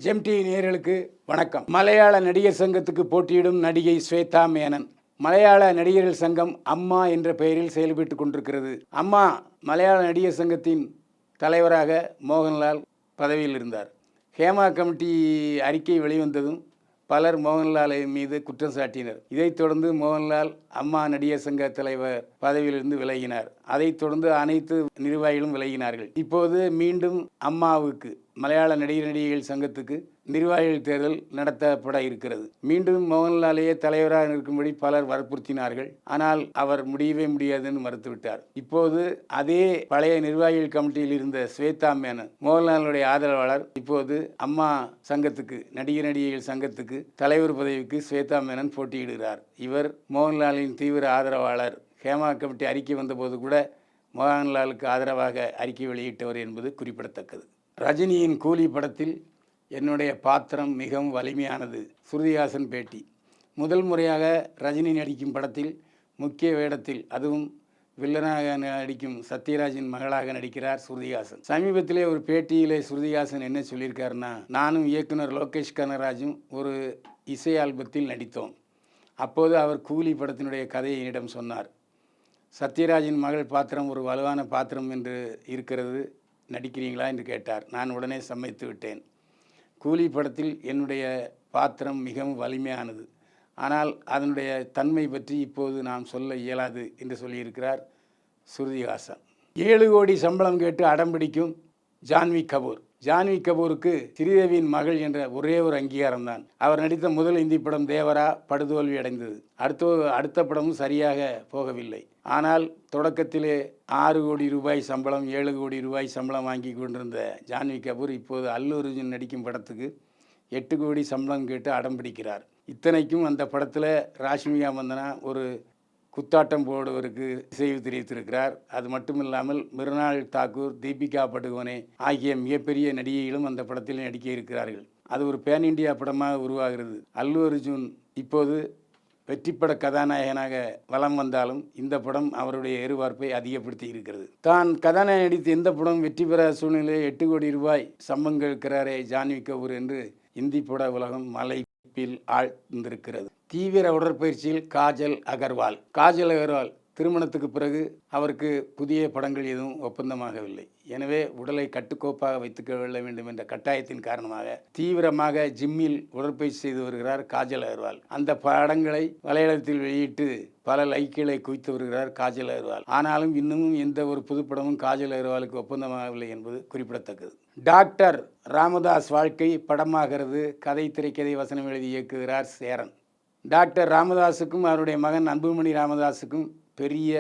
GeM TV நேயர்களுக்கு வணக்கம். மலையாள நடிகர் சங்கத்துக்கு போட்டியிடும் நடிகை ஸ்வேதா மேனன். மலையாள நடிகர்கள் சங்கம் அம்மா என்ற பெயரில் செயல்பட்டு கொண்டிருக்கிறது. அம்மா மலையாள நடிகர் சங்கத்தின் தலைவராக மோகன்லால் பதவியில் இருந்தார். ஹேமா கமிட்டி அறிக்கை வெளிவந்ததும் பலர் மோகன்லாலை மீது குற்றம் சாட்டினர். இதைத் தொடர்ந்து மோகன்லால் அம்மா நடிகர் சங்க தலைவர் பதவியிலிருந்து விலகினார். அதைத் தொடர்ந்து அனைத்து நிர்வாகிகளும் விலகினார்கள். இப்போது மீண்டும் அம்மாவுக்கு மலையாள நடிகர்கள் சங்கத்துக்கு நிர்வாகிகள் தேர்தல் நடத்தப்பட இருக்கிறது. மீண்டும் மோகன்லாலையே தலைவராக இருக்கும்படி பலர் வற்புறுத்தினார்கள். ஆனால் அவர் முடியவே முடியாதுன்னு மறுத்துவிட்டார். இப்போது அதே பழைய நிர்வாகிகள் கமிட்டியில் இருந்த ஸ்வேதா மேனன், மோகன்லாலுடைய ஆதரவாளர், இப்போது அம்மா சங்கத்துக்கு நடிகர்கள் சங்கத்துக்கு தலைவர் பதவிக்கு ஸ்வேதா மேனன் போட்டியிடுகிறார். இவர் மோகன்லாலின் தீவிர ஆதரவாளர். ஹேமா கமிட்டி அறிக்கை வந்தபோது கூட மோகன்லாலுக்கு ஆதரவாக அறிக்கை வெளியிட்டவர் என்பது குறிப்பிடத்தக்கது. ரஜினியின் கூலி படத்தில் என்னுடைய பாத்திரம் மிகவும் வலிமையானது. ஸ்ருதிஹாசன் பேட்டி. முதல் முறையாக ரஜினி நடிக்கும் படத்தில் முக்கிய வேடத்தில், அதுவும் வில்லனாக நடிக்கும் சத்யராஜின் மகளாக நடிக்கிறார் ஸ்ருதிஹாசன். சமீபத்திலே ஒரு பேட்டியிலே ஸ்ருதிஹாசன் என்ன சொல்லியிருக்காருன்னா, நானும் இயக்குனர் லோகேஷ் கனகராஜும் ஒரு இசை ஆல்பத்தில் நடித்தோம். அப்போது அவர் கூலி படத்தினுடைய கதையை என்னிடம் சொன்னார். சத்யராஜின் மகள் பாத்திரம் ஒரு வலுவான பாத்திரம் என்று இருக்கிறது, நடிக்கிறீங்களா என்று கேட்டார். நான் உடனே சம்மதித்து விட்டேன். கூலி படத்தில் என்னுடைய பாத்திரம் மிகவும் வலிமையானது, ஆனால் அதனுடைய தன்மை பற்றி இப்போது நாம் சொல்ல இயலாது என்று சொல்லியிருக்கிறார் ஸ்ருதிஹாசன். 7 கோடி சம்பளம் கேட்டு அடம்பிடிக்கும் ஜான்வி கபூர். ஜான்வி கபூருக்கு ஸ்ரீதேவியின் மகள் என்ற ஒரே ஒரு அங்கீகாரம் தான். அவர் நடித்த முதல் இந்தி படம் தேவரா படுதோல்வி அடைந்தது. அடுத்த படமும் சரியாக போகவில்லை. ஆனால் தொடக்கத்திலே 6 கோடி ரூபாய் சம்பளம், 7 கோடி ரூபாய் சம்பளம் வாங்கி கொண்டிருந்த ஜான்வி கபூர் இப்போது அல்லு அர்ஜுன் நடிக்கும் படத்துக்கு 8 கோடி சம்பளம் கேட்டு அடம் பிடிக்கிறார். இத்தனைக்கும் அந்த படத்தில் ராஷ்மிகா மந்தனா ஒரு குத்தாட்டம் போடுவதற்கு இசைவு தெரிவித்திருக்கிறார். அது மட்டும் இல்லாமல் மிருனால் தாக்கூர், தீபிகா படுகோனே ஆகிய மிகப்பெரிய நடிகைகளும் அந்த படத்தில் நடிக்க இருக்கிறார்கள். அது ஒரு பேன் இண்டியா படமாக உருவாகிறது. அல்லு அர்ஜுன் இப்போது வெற்றிப்பட கதாநாயகனாக வலம் வந்தாலும் இந்த படம் அவருடைய எதிர்பார்ப்பை அதிகப்படுத்தி இருக்கிறது. தான் கதாநாயகன் நடித்து எந்த படம் வெற்றி பெற சூழ்நிலையில் 8 கோடி ரூபாய் சம்பளம் கேட்கிறாரே ஜான்வி கபூர் என்று இந்தி பட உலகம் மலைப்பில் ஆழ்ந்திருக்கிறது. தீவிர உடற்பயிற்சியில் காஜல் அகர்வால். திருமணத்துக்கு பிறகு அவருக்கு புதிய படங்கள் எதுவும் ஒப்பந்தமாகவில்லை. எனவே உடலை கட்டுக்கோப்பாக வைத்துக்கொள்ள வேண்டும் என்ற கட்டாயத்தின் காரணமாக தீவிரமாக ஜிம்மில் உடற்பயிற்சி செய்து வருகிறார் காஜல் அகர்வால். அந்த படங்களை வலைதளத்தில் வெளியிட்டு பல லைக்குகளை குவித்து வருகிறார் காஜல் அகர்வால். ஆனாலும் இன்னமும் எந்த ஒரு புதுப்படமும் காஜல் அகர்வாலுக்கு ஒப்பந்தமாகவில்லை என்பது குறிப்பிடத்தக்கது. டாக்டர் ராமதாஸ் வாழ்க்கை படமாகிறது. கதை, திரைக்கதை, வசனம் எழுதி இயக்குகிறார் சேரன். டாக்டர் ராமதாஸுக்கும் அவருடைய மகன் அன்புமணி ராமதாஸுக்கும் பெரிய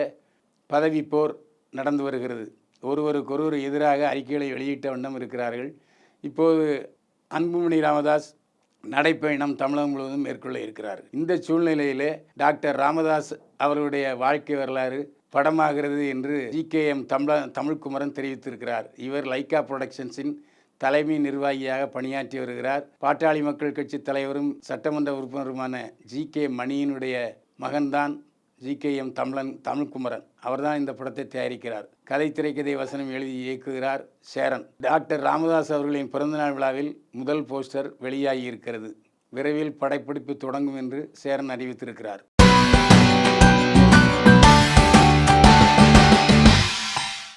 பதவி போர் நடந்து வருகிறது. ஒருவருக்கொருவர் எதிராக அறிக்கைகளை வெளியிட்ட வண்ணம் இருக்கிறார்கள். இப்போது அன்புமணி ராமதாஸ் நடைப்பயணம் தமிழகம் முழுவதும் மேற்கொள்ள இருக்கிறார். இந்த சூழ்நிலையிலே டாக்டர் ராமதாஸ் அவருடைய வாழ்க்கை வரலாறு படமாகிறது என்று GKM தமிழ்குமரன் தெரிவித்திருக்கிறார். இவர் லைக்கா புரொடக்ஷன்ஸின் தலைமை நிர்வாகியாக பணியாற்றி வருகிறார். பாட்டாளி மக்கள் கட்சி தலைவரும் சட்டமன்ற உறுப்பினருமான GK மணியினுடைய மகன்தான் GKM தமிழ்குமரன். அவர்தான் இந்த படத்தை தயாரிக்கிறார். கதை, திரைக்கதை, வசனம் எழுதி இயக்குகிறார் சேரன். டாக்டர் ராமதாஸ் அவர்களின் பிறந்தநாள் விழாவில் முதல் போஸ்டர் வெளியாகி இருக்கிறது. விரைவில் படப்பிடிப்பு தொடங்கும் என்று சேரன் அறிவித்திருக்கிறார்.